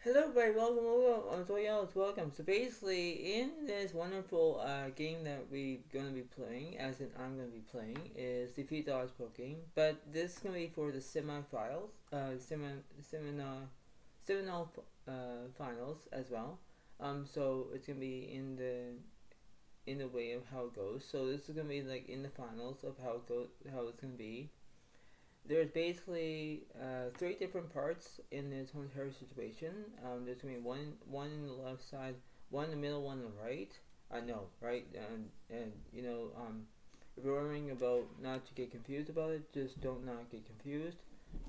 Hello everybody, welcome, I'm Zodiac Alex, welcome. So basically, in this wonderful game that we're going to be playing, as in I'm going to be playing, is Defeat the Odds Poking. But this is going to be for the semi-finals, seminal finals as well. So it's going to be in the way of how it goes. So this is going to be like in the finals of how it's going to be. There's basically three different parts in this whole entire situation. There's gonna be one in the left side, one in the middle, one on the right. I know, right? And if you're worrying about not to get confused about it, just don't not get confused.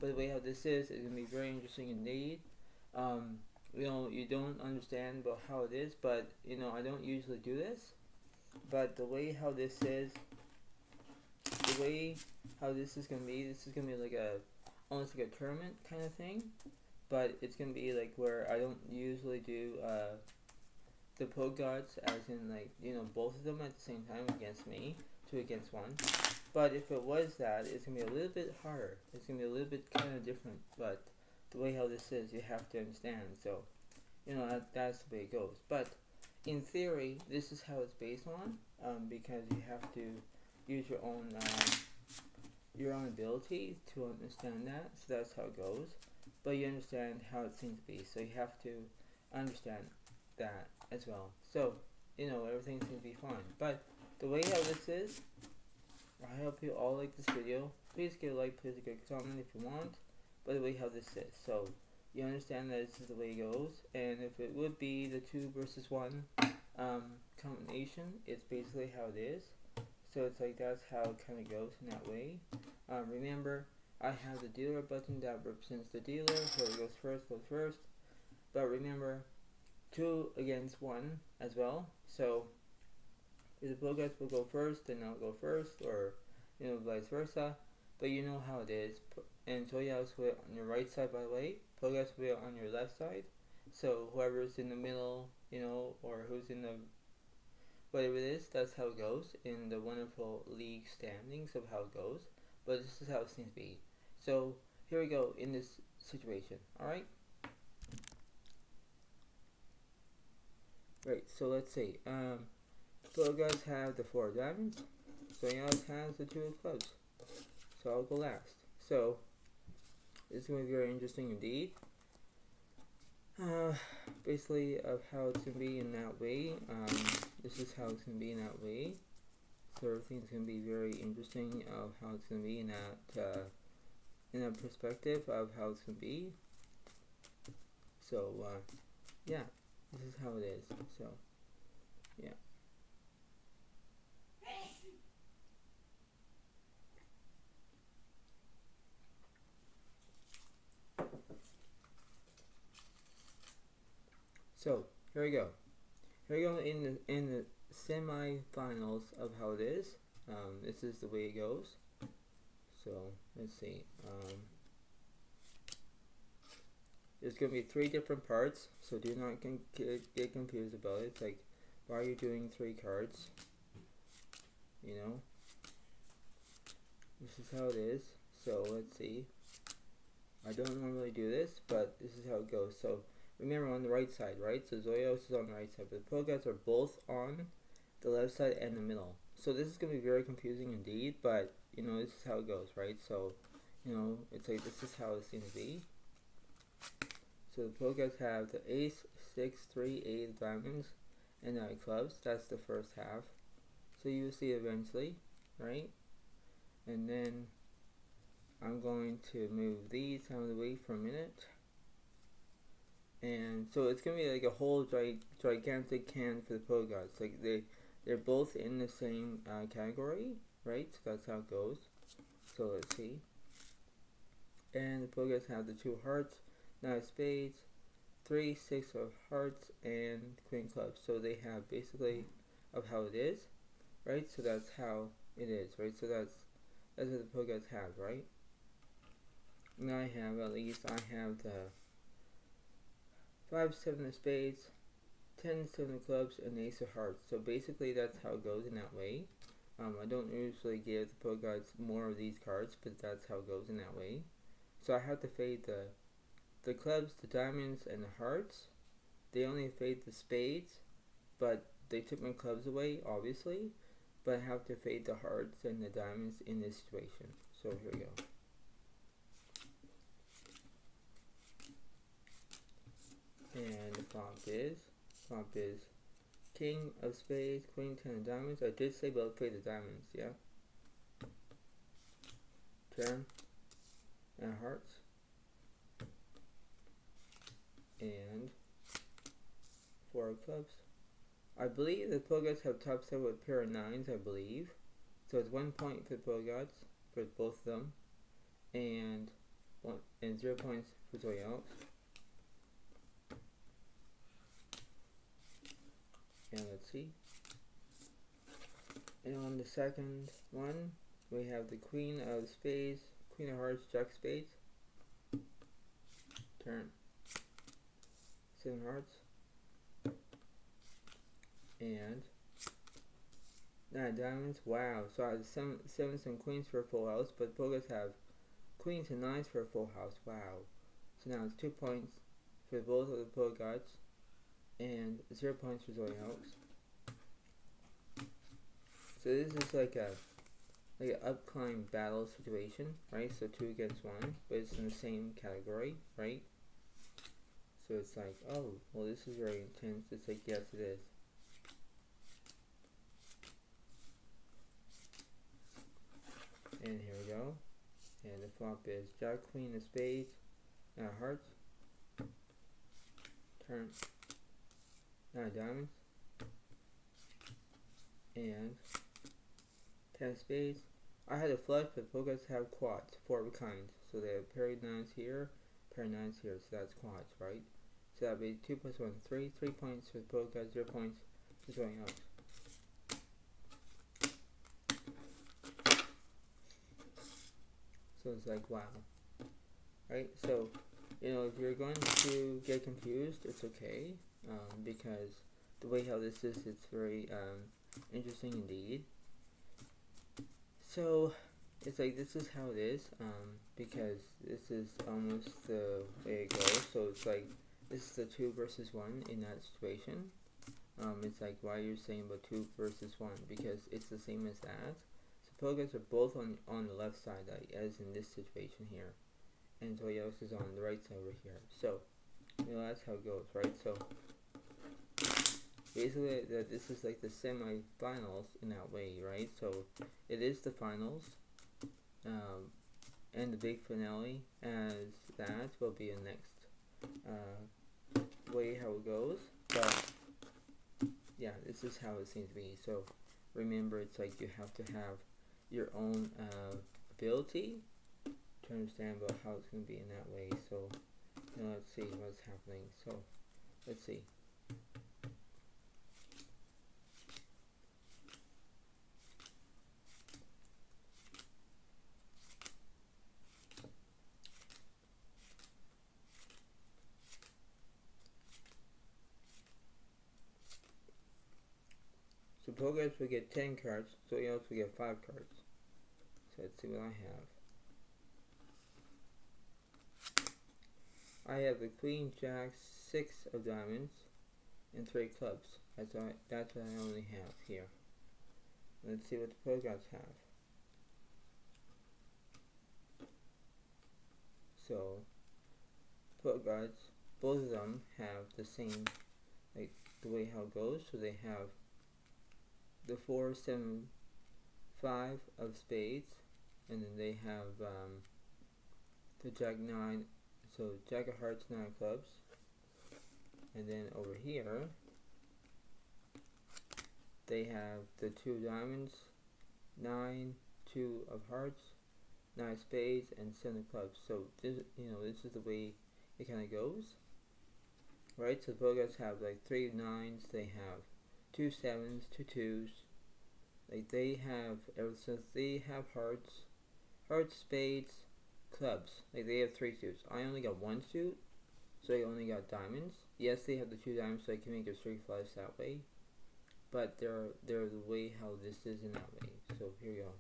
But the way how this is gonna be very interesting indeed. Um, you don't understand about how it is, but I don't usually do this. But the way how this is, the way how this is gonna be like a almost like a tournament kind of thing, but it's gonna be like where I don't usually do the poke gods as in like both of them at the same time against me, two against one. But if it was that, it's gonna be a little bit harder. It's gonna be a little bit kind of different. But the way how this is, you have to understand. So that's the way it goes. But in theory, this is how it's based on, because you have to use your own ability to understand that. So that's how it goes. But you understand how it seems to be. So you have to understand that as well. So everything seems to be fine. But the way how this is, I hope you all like this video. Please give a like, please give a comment if you want. But the way how this is, so you understand that this is the way it goes. And if it would be the 2 versus 1 combination, it's basically how it is. So it's like that's how it kind of goes in that way. Remember, I have the dealer button that represents the dealer, so it goes first. But remember, 2 against 1 as well. So if the blue guys will go first, then I'll go first, or vice versa. But you know how it is. And so yeah, will it on your right side, by the way. Blue guys will be on your left side. So whoever's in the middle, or who's in the whatever it is, that's how it goes in the wonderful league standings of how it goes. But this is how it seems to be. So here we go in this situation. Alright? Right, so let's see. So you guys have the 4 diamonds. So you guys has the 2 of clubs. So I'll go last. So it's going to be very interesting indeed. Basically of how it's going to be in that way. This is how it's going to be in that way. So everything's going to be very interesting of how it's going to be in that perspective of how it's going to be. So yeah, this is how it is. So yeah. So here we go. Here we go in the semi-finals of how it is. This is the way it goes. So let's see. There's gonna be 3 different parts. So do not get confused about it. It's like, why are you doing 3 cards? This is how it is. So let's see. I don't normally do this, but this is how it goes. So remember on the right side, right? So Zodiac is on the right side, but the Pokeguys are both on the left side and the middle. So this is going to be very confusing indeed, but this is how it goes, right? So it's like this is how it seems to be. So the Pokeguys have the ace, 6, 3, 8 diamonds, and 9 clubs. That's the first half. So you will see eventually, right? And then I'm going to move these out of the way for a minute. And so it's going to be like a whole gigantic can for the Pokegods. Like they're both in the same category, right? So that's how it goes. So let's see. And the Pokegods have the 2 hearts, 9 spades, 3, 6 of hearts, and queen clubs. So they have basically of how it is, right? So that's how it is, right? So that's what the Pokegods have, right? And I have the 5, 7 of spades, 10, 7 of clubs, and ace of hearts. So basically that's how it goes in that way. I don't usually give the Pokegods more of these cards, but that's how it goes in that way. So I have to fade the the clubs, the diamonds, and the hearts, they only fade the spades, but they took my clubs away, obviously, but I have to fade the hearts and the diamonds in this situation. So here we go. And the flop is king of spades, queen, 10 of diamonds. I did say about fade the diamonds, yeah. Turn and hearts. And 4 of clubs. I believe the Pogots have top set with pair of 9s, I believe. So it's 1 point for the Pogots, for both of them. And 0 points for Zodiac Alex. And let's see. And on the second one, we have the queen of spades, queen of hearts, jack of spades. Turn. 7 hearts. And 9 diamonds. Wow. So I have 7s and queens for a full house, but Pogots have queens and 9s for a full house. Wow. So now it's 2 points for both of the Pogots and 0 points for Zodiac Alex. So this is like an up-climb battle situation, right? So 2 against 1, but it's in the same category, right? So it's like, oh, well, this is very intense. It's like, yes, it is. And here we go. And the flop is jack, queen of spades, hearts. Turn. 9 diamonds. And 10 of spades. I had a flush, but Pogots have quads, 4 of a kind. So they have pair of 9s here, pair of 9s here. So that's quads, right? So that would be 2 plus 1, 3. 3 points for Pogots, 0 points for Zodiac Alex. So it's like, wow. Right? So, you know, if you're going to get confused, it's okay. Because the way how this is, it's very interesting indeed. So, it's like, this is how it is. Because this is almost the way it goes. So it's like, this is the 2 versus 1 in that situation. It's like, why you're saying about 2 versus 1? Because it's the same as that. Pogots are both on the left side, as in this situation here, and Zodiac Alex is on the right side over here. So, you know, that's how it goes, right? So, basically, this is like the semi-finals in that way, right? So, it is the finals, and the big finale, as that will be the next way how it goes. But yeah, this is how it seems to be. So, remember, it's like you have to have your own ability to understand about how it's going to be in that way. So, you know, let's see what's happening. So, let's see. So, Pogots will get 10 cards, so you also get 5 cards. So, let's see what I have the queen, jack, 6 of diamonds, and 3 clubs. That's what I only have here. Let's see what the Pogots have. So, Pogots, both of them have the same, like, the way how it goes. So they have the 4, 7, 5 of spades, and then they have the jack 9, so jack of hearts, 9 of clubs, and then over here they have the 2 diamonds, 9, 2 of hearts, 9 spades, and 7 of clubs. So this, you know, this is the way it kind of goes, right? So the Pogots have like 3 9s, they have 2 7s, 2 2s. Like they have, ever since they have hearts, spades, clubs. Like they have 3 suits. I only got 1 suit, so I only got diamonds. Yes, they have the 2 diamonds, so I can make a 3 flush that way. But they're the way how this is in that way. So here we go.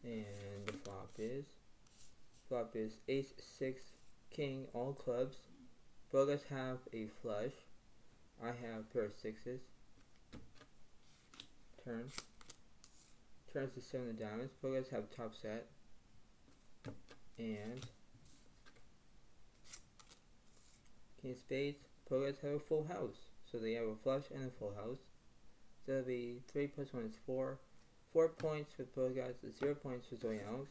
And the flop is ace, six, king, all clubs. Both guys have a flush. I have pair of sixes. Turns to seven of diamonds. Both guys have top set. And king of spades. Both guys have a full house. So they have a flush and a full house. So that'll be 3 plus 1 is 4. 4 points with both guys. 0 points for Zodiac Alex.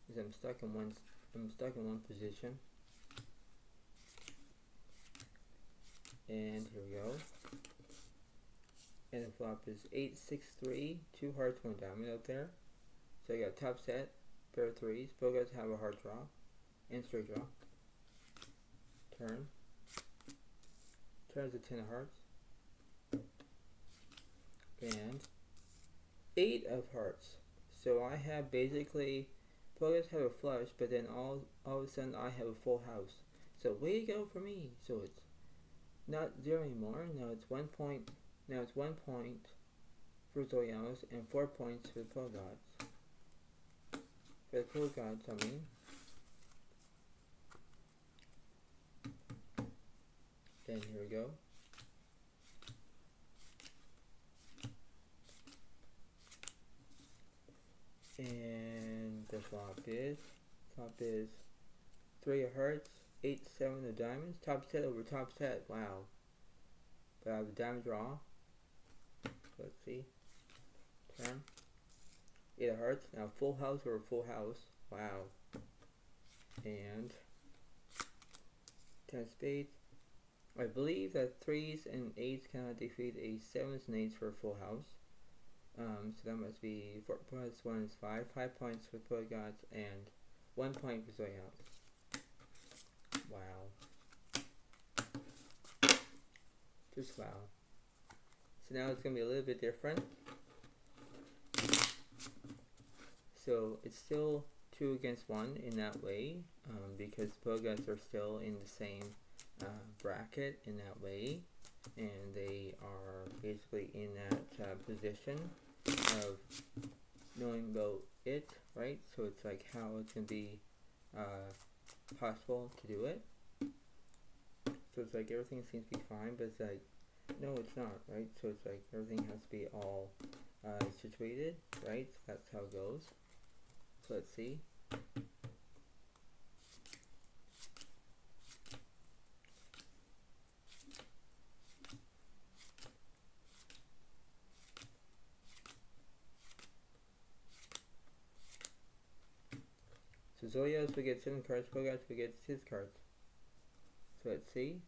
Because I'm stuck in one position. And here we go. And the flop is 8, 6, 3, 2 hearts, 1 diamond out there. So I got top set, pair of threes. Both guys have a hard draw and straight draw. Turns to 10 of hearts. And 8 of hearts. So I have basically, both guys have a flush, but then all of a sudden I have a full house. So way to go for me. So it's not 0 anymore. Now it's 1 point. Now it's 1 point for Zodiac Alex and 4 points for the Pro Gods. For the Pro Gods, I mean. And here we go. And the flop is 3 of hearts, 8, 7 of diamonds, top set over top set. Wow. But I have a diamond draw. Let's see. Turn. 8 of hearts. Now full house or a full house. Wow. And 10 of spades. I believe that 3s and 8s cannot defeat a 7s and 8s for a full house. So that must be 4 plus 1 is 5. 5 points for Pro Gods and 1 point for Zodiac Alex. Wow. Just wow. So now it's going to be a little bit different. So it's still 2 against 1 in that way, because Pro Gods are still in the same bracket in that way, and they are basically in that position of knowing about it, right? So it's like how it's going to be possible to do it. So it's like everything seems to be fine, but it's like, no, it's not, right? So it's like everything has to be all situated, right? So that's how it goes. So let's see. So Zodiac we get 7 cards, Pro Gods we get 6 cards. So let's see.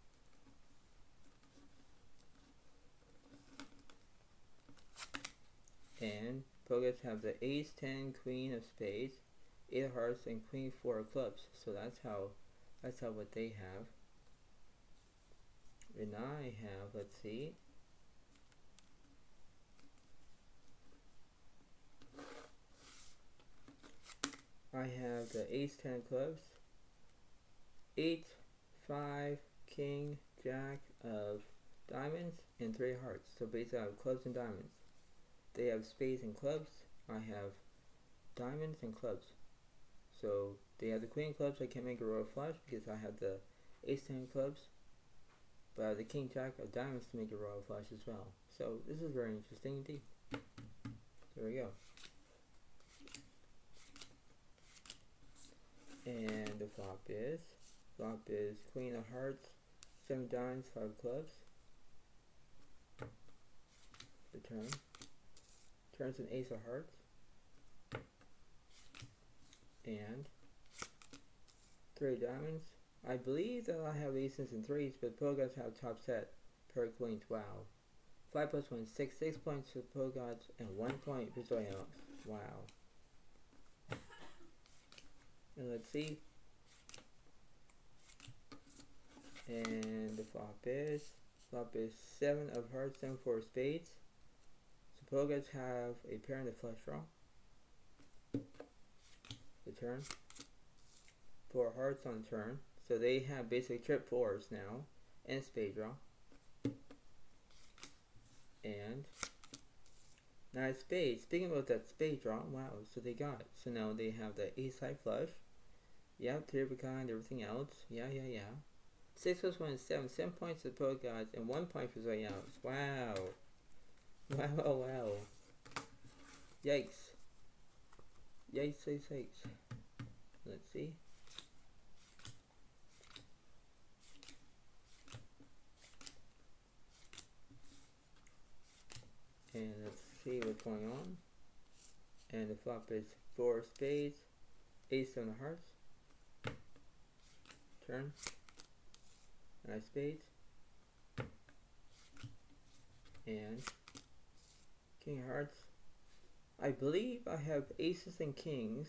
And Pro Gods have the ace, 10, queen of spades, 8 of hearts, and queen 4 of clubs. So that's how what they have. And I have, let's see. I have the ace, 10 clubs, 8, 5, king, jack of diamonds, and 3 hearts. So basically I have clubs and diamonds. They have spades and clubs. I have diamonds and clubs. So they have the queen of clubs. I can't make a royal flush because I have the ace, 10 clubs. But I have the king, jack of diamonds to make a royal flush as well. So this is very interesting indeed. There we go. And the flop is queen of hearts, 7 diamonds, 5 clubs. The turns an ace of hearts, and 3 diamonds. I believe that I have aces and 3s, but Pro Gods have top set, pair of queens. Wow. 5 plus 1 is 6. 6 points for Pro Gods and 1 point for Zodiac Alex. Wow. And let's see. And the flop is 7 of hearts, 7 4 of spades. So Pro Gods have a pair in the flush draw. The turn. 4 hearts on the turn. So they have basically trip 4s now. And spade draw. And Nice spade. Speaking about that spade draw, wow, so they got it. So now they have the ace high flush. Yeah, 3 of a kind, everything else. Yeah. 6 plus 1 is 7. 7 points to the pro gods and 1 point for Zodiac Alex. Wow. Wow. Yikes. Yikes. Let's see. And let's see what's going on. And the flop is 4 spades, ace on the hearts. Turn. Nice spades. And king of hearts. I believe I have aces and kings.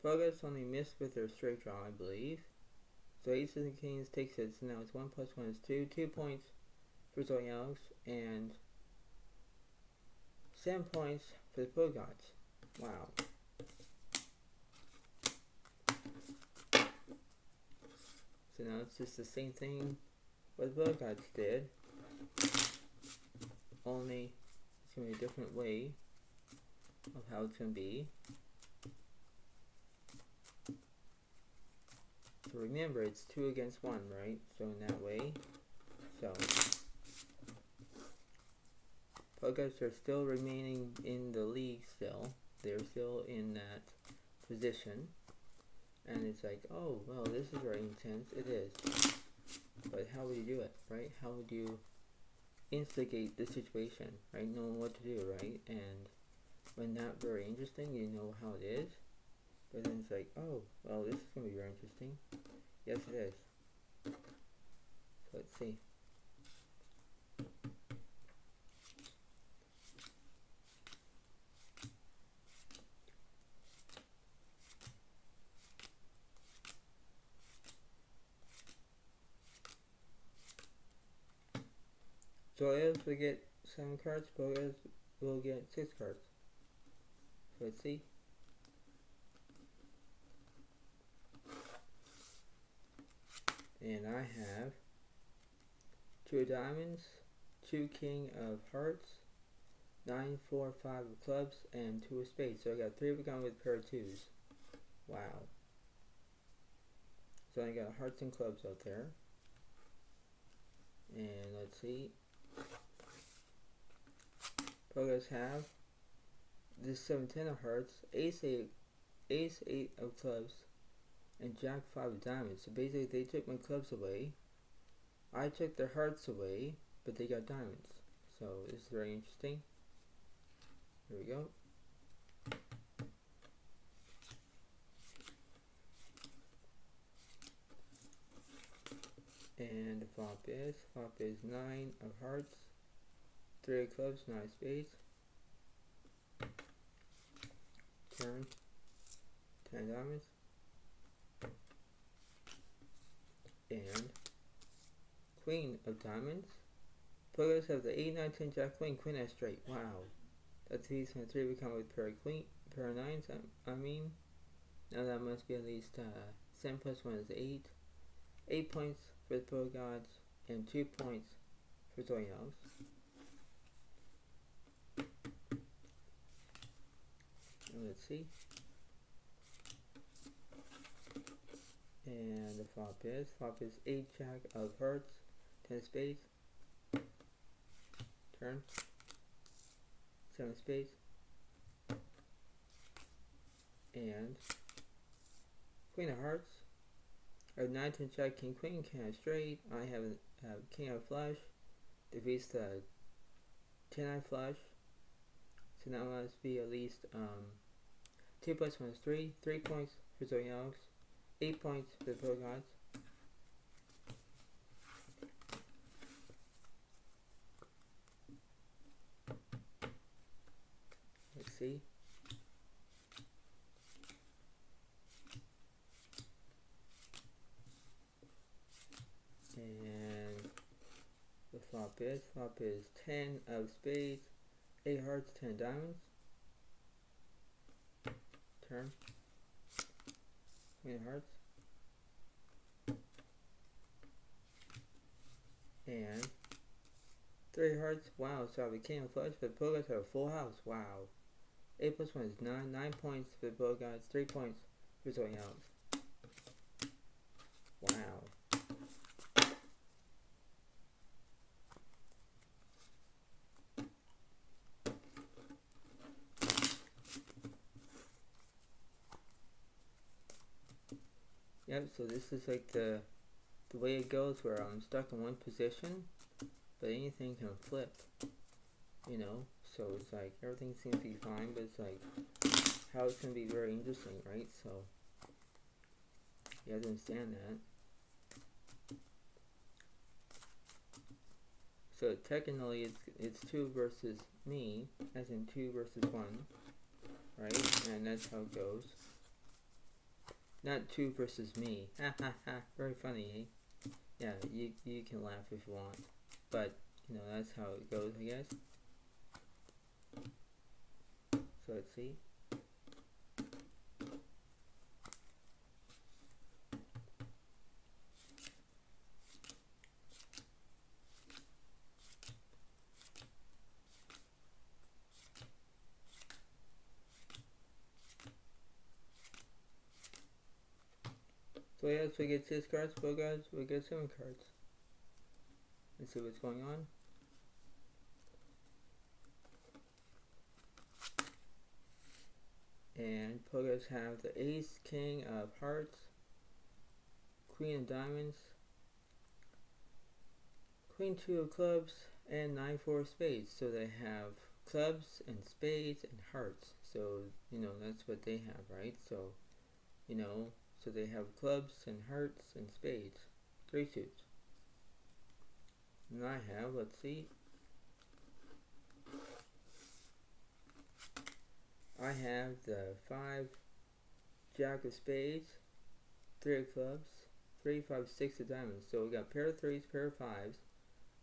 Progress only missed with their straight draw, I believe. So aces and kings takes it. So now it's 1 plus 1 is 2. 2 points for Zodiac Alex and 7 points for the pro gods. Wow. So now it's just the same thing what the pro gods did. Only it's going to be a different way of how it's going to be. So remember, it's 2 against 1, right? So in that way. So Pogas are still remaining in the league still. They're still in that position. And it's like, oh, well, this is very intense. It is. But how would you do it, right? How would you instigate the situation, right? Knowing what to do, right? And when not very interesting, you know how it is. But then it's like, oh, well, this is going to be very interesting. Yes, it is. So let's see. So as we get 7 cards, Boaz will get 6 cards. So let's see. And I have 2 of diamonds, 2 king of hearts, 9, 4, 5 of clubs, and 2 of spades. So I got 3 of a kind with a pair of 2s. Wow. So I got hearts and clubs out there. And let's see. Progress have this 7, 10 of hearts, ace 8 of clubs, and jack 5 of diamonds. So basically they took my clubs away. I took their hearts away, but they got diamonds. So this is very interesting. Here we go. And the flop is 9 of hearts, 3 of clubs, 9 of spades. Turn, 10 diamonds. And queen of diamonds. Players have the 8, 9, 10, jack, queen, queen has straight. Wow. That's these from 3 become with pair of queen, pair of 9s, I mean. Now that must be at least 7 plus 1 is 8. 8 points for the pro gods and 2 points for Zodiac Alex. And let's see. And the flop is 8 jack of hearts, 10 spades. Turn. 7 spades. And queen of hearts. I have 9, 10 jack, king, queen, king of straight. I have king of flush. Defeats the 10 eye flush. So now it must be at least 2 plus 1 is 3. 3 points for Zodiac Alex. 8 points for the pro gods. Let's see. And the flop is 10 of spades, 8 hearts, 10 diamonds. Turn. Queen of hearts. And 3 hearts. Wow, so I have a king of flush, but the guys have a full house. Wow. 8 plus 1 is 9. 9 points for the guys. 3 points for Zodiac Alex. Wow. Yep, so this is like the way it goes where I'm stuck in one position, but anything can flip, you know? So it's like everything seems to be fine, but it's like how it's going to be very interesting, right? So you have to understand that. So technically it's 2 versus me, as in 2 versus 1, right? And that's how it goes. Not 2 versus me. Ha ha ha. Very funny, eh? Yeah, you can laugh if you want. But, you know, that's how it goes, I guess. So let's see. So yes, we get 6 cards, but guys, we get 7 cards. Let's see what's going on. And Pogas have the Ace, King of Hearts, Queen of Diamonds, Queen 2 of Clubs, and 9 4 of Spades. So they have clubs and spades and hearts. So, you know, that's what they have, right? So, you know, so they have clubs and hearts and spades. 3 suits. And I have, let's see. I have the 5 Jack of Spades, 3 of Clubs, 3, 5, 6 of Diamonds. So we got pair of 3s, pair of 5s.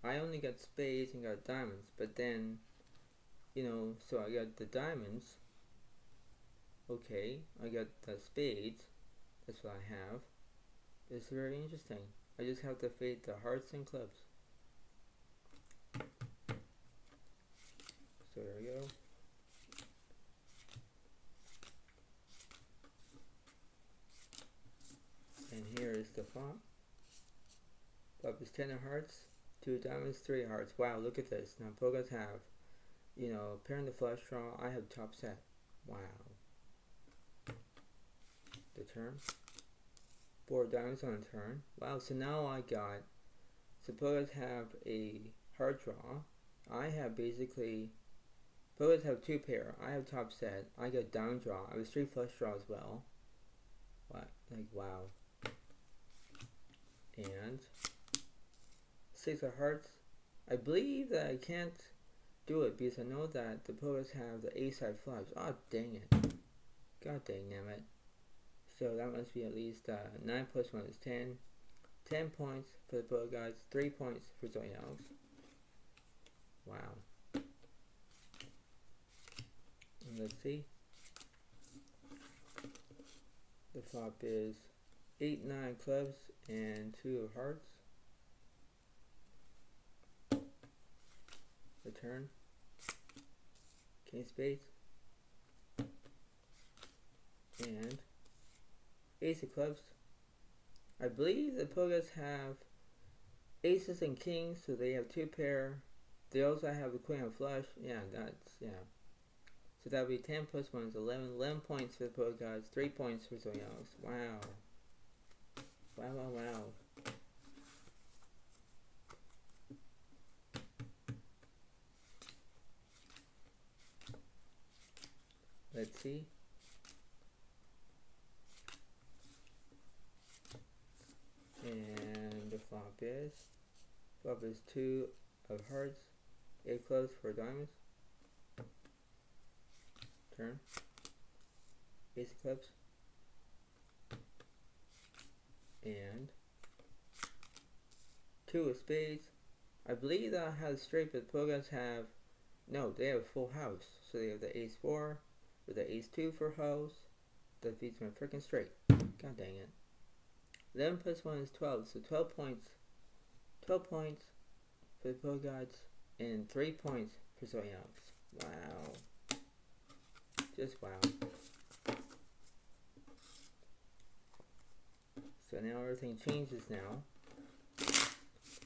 I only got spades and got diamonds, but then, you know, so I got the diamonds. Okay, I got the spades. That's what I have. It's very interesting. I just have to fade the hearts and clubs. So there we go. And here is the flop. Flop is 10 of hearts, 2 diamonds, 3 of hearts. Wow, look at this. Now Pogas have, you know, pair in the flush draw. I have top set. Wow. The turn. 4 diamonds on the turn. Wow, so now I got, so Pogas have a heart draw. I have basically, Pogas have 2 pair. I have top set. I got diamond draw. I have 3 flush draw as well. What? Like, wow. And 6 of hearts. I believe that I can't do it because I know that the Pogas have the A-side flush. Oh, dang it. God dang it. So that must be at least 9 plus 1 is 10. 10 points for the Pogas guys. 3 points for Zodiac Alex. Wow. And let's see. The flop is 8, 9 clubs and 2 of hearts. The turn. King spades. And Ace of clubs. I believe the Pogas have aces and kings, so they have 2 pair. They also have the queen of flush. Yeah, that's, yeah. So that would be 10 plus 1 is 11. 11 points for the Pogas, 3 points for Zodiac Alex. Wow. Wow, wow, wow. Let's see. And the flop is 2 of hearts, 8 clubs for diamonds. Turn. Ace of clubs. And 2 of spades. I believe that has straight, but Pogas have, no, they have a full house. So they have the ace 4 with the ace 2 for house. That beats my freaking straight. God dang it. 11 plus 1 is 12, so 12 points. 12 points for the Pogas. and 3 points for Zodiac Alex. Wow. Just wow. So now everything changes now.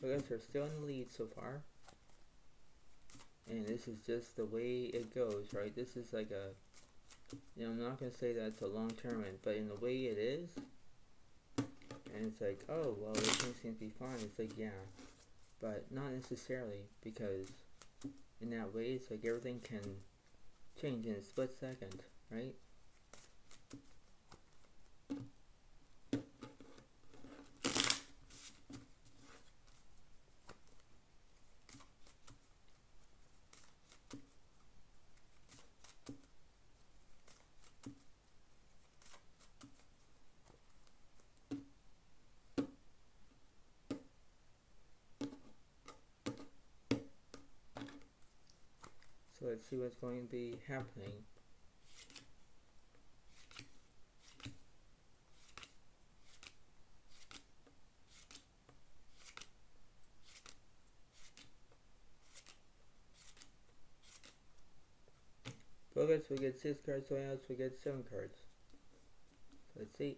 I guess we're still in the lead so far. And this is just the way it goes, right? This is like a, I'm not going to say that it's a long tournament, but in the way it is, and it's like, oh, well, everything seems to be fine. It's like, yeah, but not necessarily, because in that way, it's like everything can change in a split second, right? So let's see what's going to be happening. Focus, we get 6 cards, so else we get 7 cards. So let's see.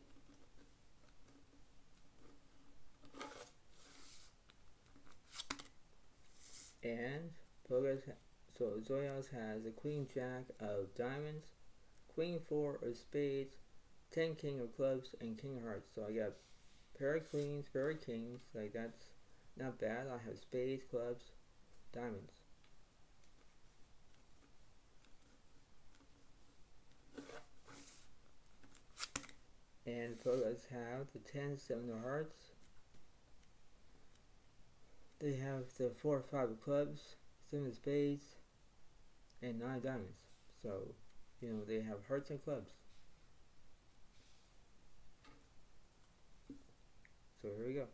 And Focus, so Zoyos has a Queen Jack of Diamonds, Queen 4 of Spades, 10 King of Clubs, and King of Hearts. So I got pair of Queens, pair of Kings, like that's not bad. I have Spades, Clubs, Diamonds. And Focus have the 10, 7 of Hearts. They have the 4, 5 of Clubs, 7 of Spades, and 9 Diamonds. So, they have Hearts and Clubs. So here we go.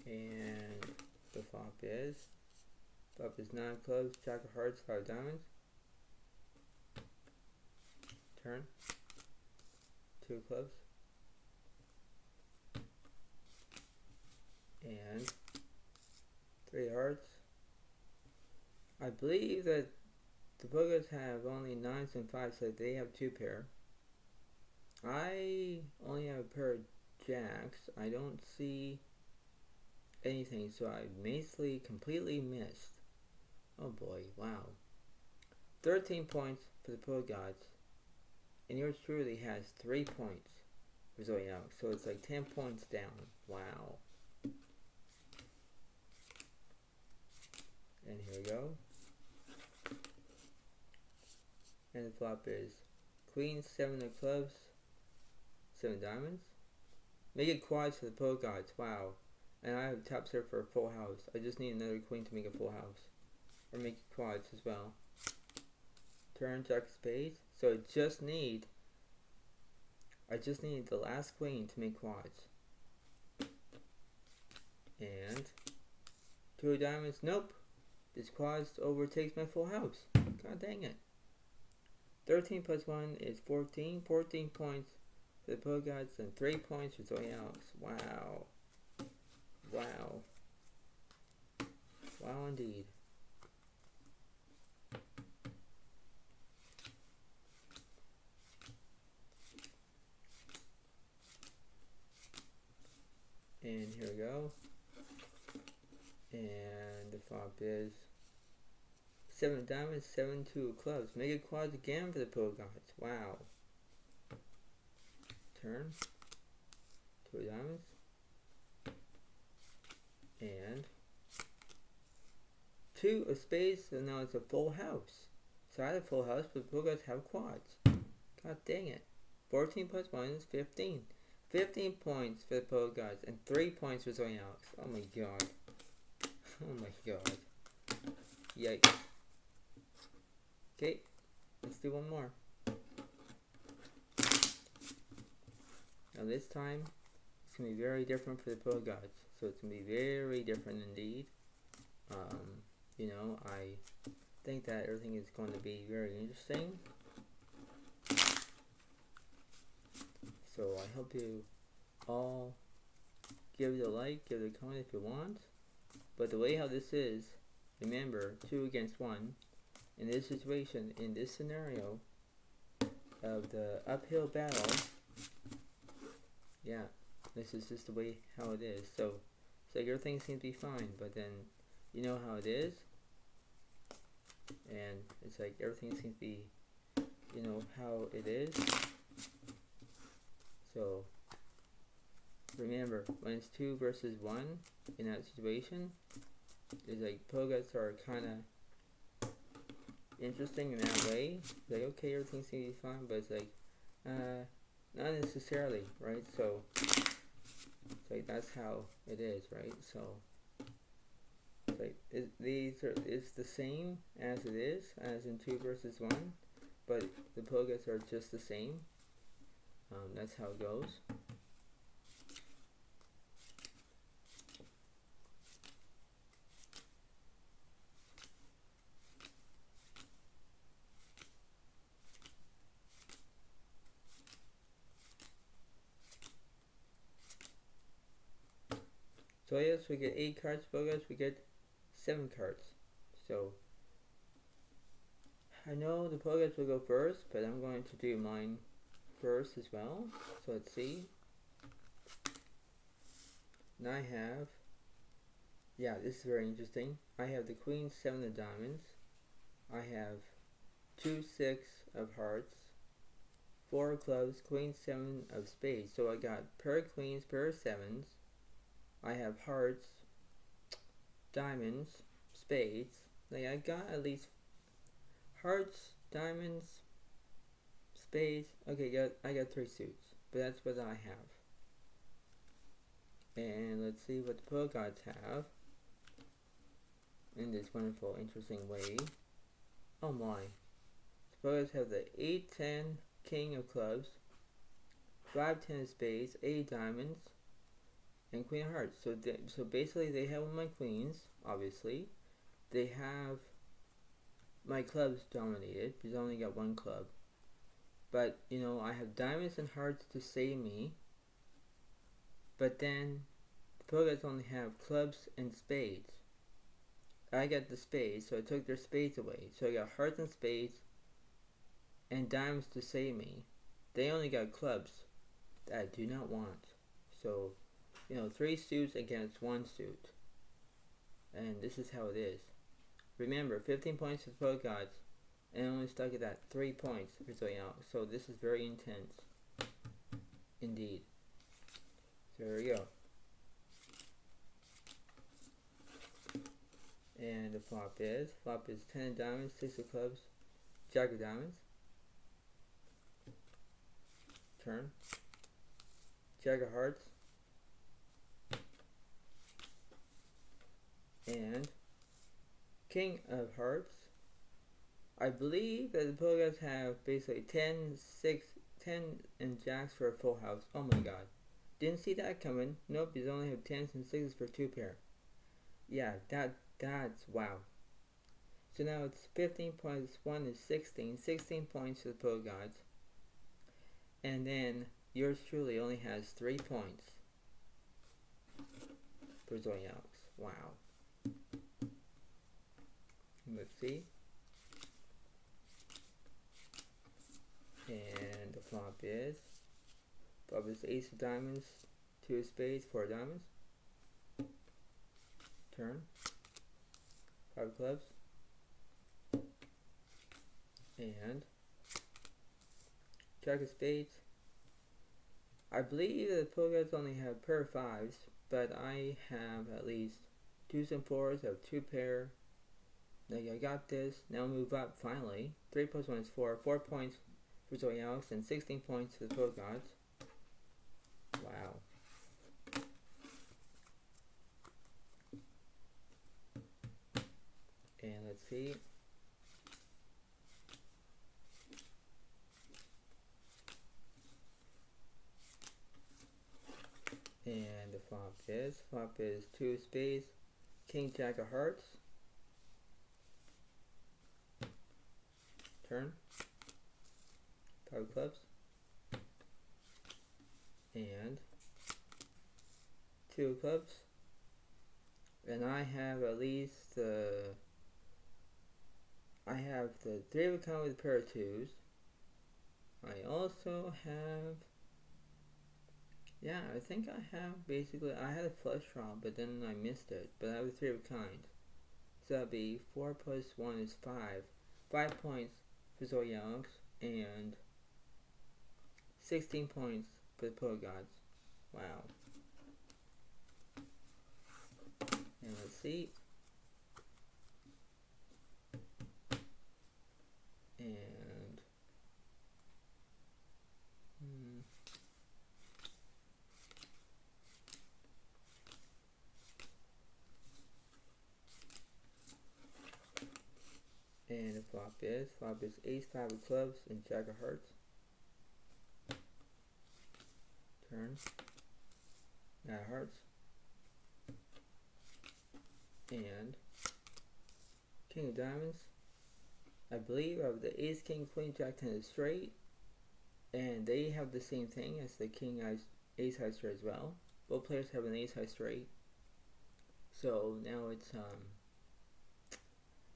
And the flop is 9 clubs, Jack of Hearts, 5 diamonds. Turn. 2 clubs. And 3 hearts. I believe that the boogers have only 9s and 5s, so they have 2 pair. I only have a pair of jacks. I don't see anything, so I basically completely missed. Oh boy, wow. 13 points for the Pro Gods. And yours truly has 3 points for Zodiac Alex, so it's like 10 points down. Wow. And here we go. And the flop is Queen, 7 of clubs, 7 diamonds. Make it quads for the Pro Gods. Wow. And I have top serve for a full house. I just need another queen to make a full house. Or make it quads as well. Turn, Jack of spades. So I just need the last queen to make quads. And 2 of diamonds. Nope. This quads overtakes my full house. God dang it. 13 plus 1 is 14. 14 points for the Pro Gods and 3 points for Zodiac Alex. Wow. Wow. Wow indeed. And here we go. And the flop is 7 diamonds, 7, 2 of clubs. Make it quads again for the Pro Gods. Wow. Turn. 2 of diamonds. And 2 of spades, so now it's a full house. So I had a full house, but the Pro Gods have quads. God dang it. 14 plus 1 is 15. 15 points for the Pro Gods and 3 points for Zodiac Alex. Oh my god. Oh my god. Yikes. Okay, let's do one more. Now this time, it's going to be very different for the Pro Gods. So it's going to be very different indeed. think that everything is going to be very interesting. So I hope you all give it a like, give it a comment if you want. But the way how this is, remember, 2 against 1. In this situation, in this scenario of the uphill battle, yeah, this is just the way how it is. So it's like everything seems to be fine, but then you know how it is, and it's like everything seems to be, you know how it is. So remember, when it's 2 versus 1 in that situation, it's like pogas are kind of interesting in that way. Like, okay, everything seems to be fine, but it's like not necessarily, right? So it's like that's how it is, right? So it's like it's the same as it is as in 2 versus 1, but the pogas are just the same. That's how it goes. So yes, we get 8 cards, pogas, we get 7 cards. So I know the pogas will go first, but I'm going to do mine first as well. So let's see. And I have, yeah, this is very interesting. I have the queen, 7 of diamonds. I have 2 6 of hearts, 4 of clubs, queen, 7 of spades. So I got pair of queens, pair of sevens. I have hearts, diamonds, spades. Like I got at least hearts, diamonds, spades. Okay, I got 3 suits, but that's what I have. And let's see what the pro gods have in this wonderful, interesting way. Oh my. The pro gods have the 8, 10, king of clubs, 5, 10 of spades, 8 diamonds, and queen of hearts. So basically they have my queens, obviously. They have my clubs dominated, because I only got 1 club. But, you know, I have diamonds and hearts to save me. But then, the pro guys only have clubs and spades. I got the spades, so I took their spades away. So I got hearts and spades, and diamonds to save me. They only got clubs that I do not want. So, you know, 3 suits against 1 suit. And this is how it is. Remember, 15 points to the pro gods, and only stuck at that 3 points for Zodiac. So this is very intense. Indeed. So there we go. And the flop is 10 of diamonds, 6 of clubs, jack of diamonds. Turn. Jack of hearts. And king of hearts. I believe that the pro guys have basically 10, 6, 10 and jacks for a full house. Oh my god. Didn't see that coming. Nope, you only have 10s and 6s for 2 pair. Yeah, that's wow. So now it's 15 points, 1 is 16. 16 points to the pro gods. And then yours truly only has 3 points for Zodiac. Wow. Let's see. And the flop is ace of diamonds, 2 of spades, 4 of diamonds. Turn. 5 of clubs. And jack of spades. I believe that the pro guys only have pair of 5s, but I have at least 2s and 4s. I have 2 pair. Like I got this. Now move up finally. 3 plus 1 is 4. 4 points for Zoe Alex and 16 points for the pro gods. Wow. And let's see. And the flop is 2 of spades, king, jack of hearts, turn. 5 of clubs. And 2 of clubs. And I have at least I have the 3 of a kind with a pair of 2s. I also have, yeah, I think I have basically, I had a flush draw, but then I missed it. But I have a 3 of a kind. So that'd be 4 plus 1 is 5. 5 points for Zodiac Alex, and 16 points for the Poet Gods. Wow. And let's see. And and the flop is ace, 5 of clubs, and jack of hearts. Turn. Nine of hearts. And king of diamonds. I believe I have the ace, king, queen, jack, 10 is straight. And they have the same thing as the king, ace high straight as well. Both players have an ace high straight. So now it's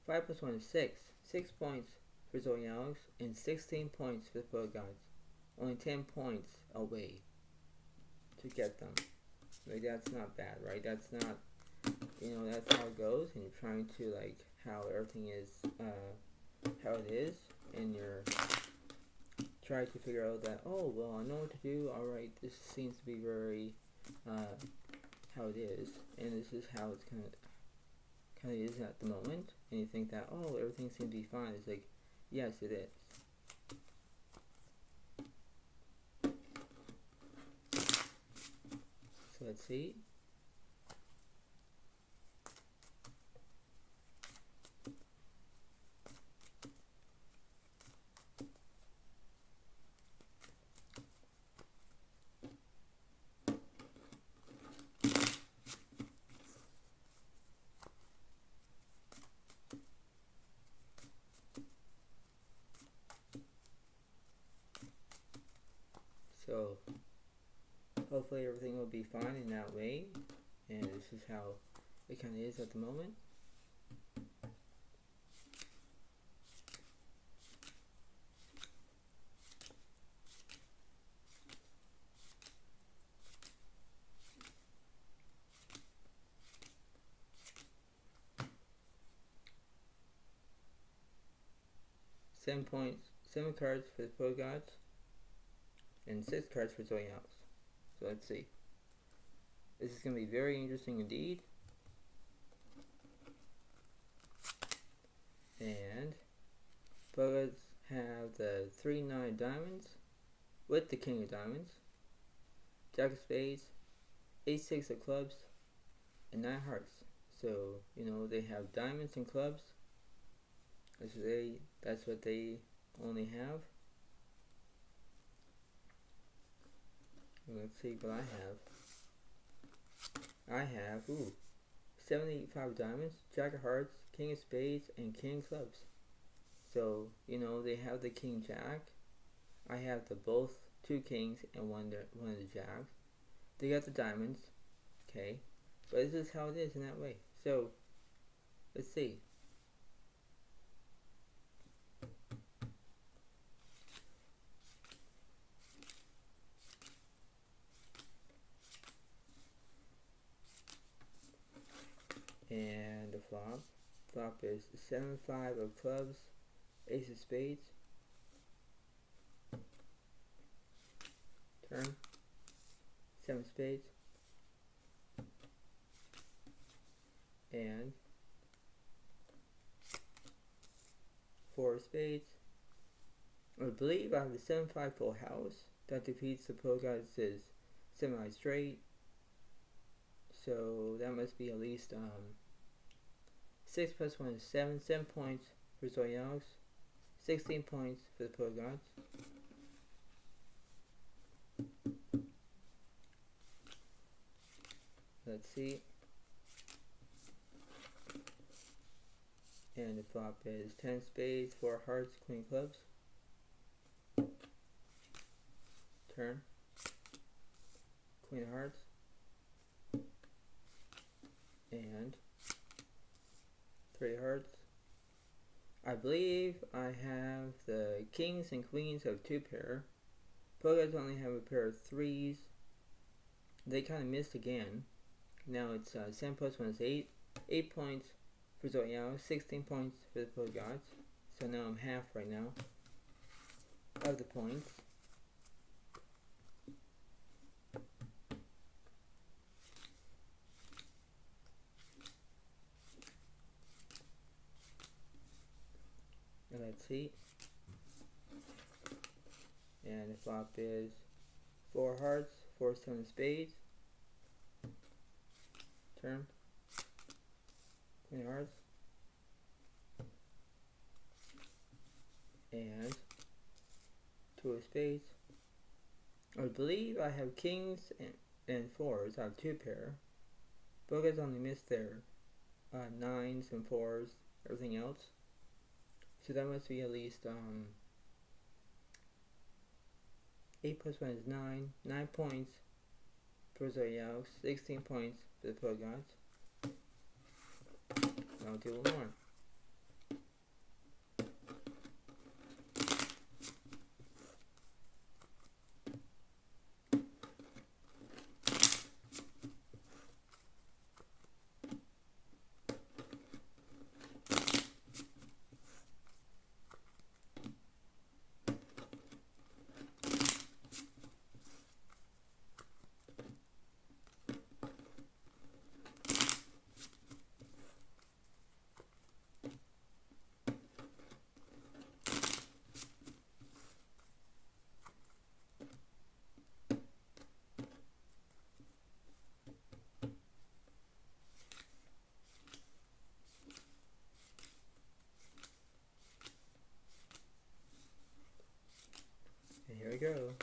5 plus 1 is 6. 6 points for Zodiac Alex and 16 points for the Poet Gods. Only 10 points away to get them. Like, that's not bad, right? That's not, that's how it goes, and you're trying to, like, how everything is, how it is, and you're trying to figure out that, oh, well, I know what to do, alright, this seems to be very, how it is, and this is how it's kind of is at the moment, and you think that, oh, everything seems to be fine. It's like, yes, it is. So let's see. So hopefully everything will be fine in that way, and this is how it kind of is at the moment. Seven points, 7 cards for the Poet Gods, and 6 cards for Zodiac Alex. So let's see. This is going to be very interesting indeed. And Poets have the 3-9 diamonds with the king of diamonds, jack of spades, ace, 6 of clubs, and 9 hearts. So, they have diamonds and clubs. That's what they only have. Let's see what I have. I have 75 diamonds, jack of hearts, king of spades, and king of clubs. So, they have the king jack. I have the both 2 kings and one of the jacks. They got the diamonds. Okay. But this is how it is in that way. So, let's see. And the flop is 7-5 of clubs, ace of spades. Turn. 7 spades. And 4 of spades. I believe I have the 7-5 full house that defeats the Poet Gods is semi-straight. So that must be at least 6 plus 1 is 7. 7 points for Zodiac Alex. 16 points for the Poet Gods. Let's see. And the flop is 10 spades, 4 hearts, queen clubs. Turn. Queen of hearts. And 3 hearts. I believe I have the kings and queens of 2 pair. Poguys only have a pair of 3s. They kind of missed again. Now it's 7 plus 1 is 8. 8 points for Zodiac, 16 points for the Poguys. So now I'm half right now of the points. And let's see. And the flop is 4 hearts, 4 7 spades. Turn. Queen of hearts. And 2 of spades. I believe I have kings and 4s. I have 2 pair. Poguys only missed their 9s and 4s, everything else. So that must be at least 8 plus 1 is 9. 9 points for Zodiac, 16 points for the Poguys. Now we'll do one more. Here we go.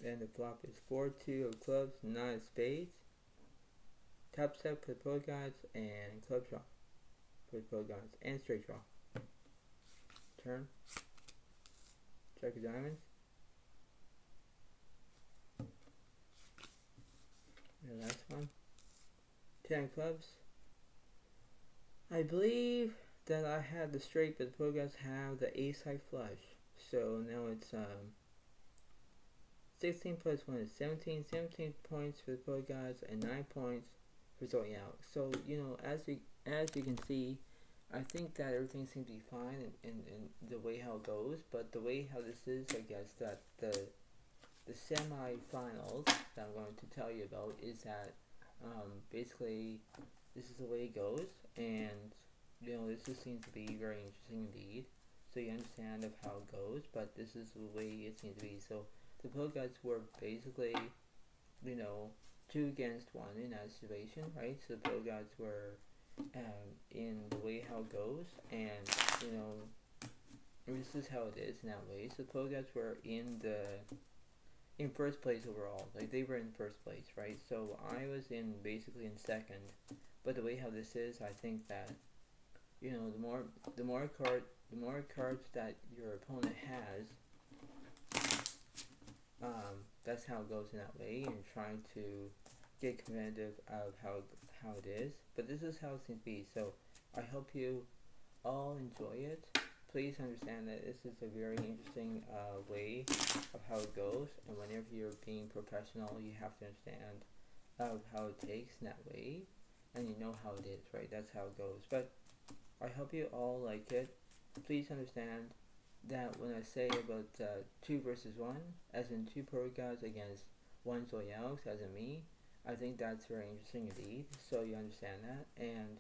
And the flop is 4-2 of clubs, 9 of spades. Top step for the Poguys and club draw for the Poguys and straight draw. Turn. Jack of diamonds. And the last one. 10 clubs. I believe that I had the straight, but the Poguys have the ace high flush. So now it's 16 plus 1 is 17. 17 points for the Poguys and 9 points for Zodiac. So, you know, as you can see, I think that everything seems to be fine in the way how it goes. But the way how this is, I guess, that the semi-finals that I'm going to tell you about is that basically this is the way it goes. And, you know, this just seems to be very interesting indeed. So you understand of how it goes, but this is the way it seems to be. So the Poguys were basically, you know, 2 against 1 in that situation, right? So the Poguys were in the way how it goes, and you know, this is how it is in that way. So the Poguys were in first place overall, like they were in first place, right? So I was basically in second, but the way how this is, I think that, you know, the more cards that your opponent has, that's how it goes in that way, and trying to get competitive of how it is. But this is how it seems to be. So I hope you all enjoy it. Please understand that this is a very interesting way of how it goes, and whenever you're being professional, you have to understand of how it takes in that way, and you know how it is, right? That's how it goes. But I hope you all like it. Please understand that when I say about 2 versus 1, as in 2 Poguys against 1 Zodiac, as in me, I think that's very interesting indeed. So you understand that, and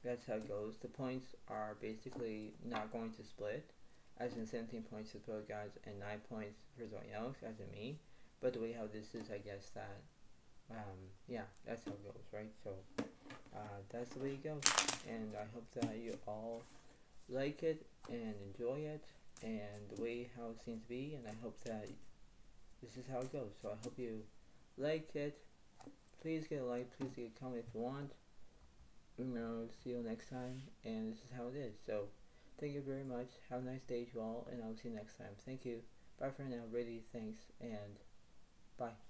that's how it goes. The points are basically not going to split, as in 17 points for Poguys and 9 points for Zodiac, as in me. But the way how this is, I guess that, yeah, that's how it goes, right? So that's the way it goes, and I hope that you all like it and enjoy it, and the way how it seems to be, and I hope that this is how it goes. So I hope you like it. Please get a like, please get a comment if you want, see you next time, and this is how it is. So, thank you very much. Have a nice day to all, and I'll see you next time. Thank you. Bye for now. Really, thanks, and bye.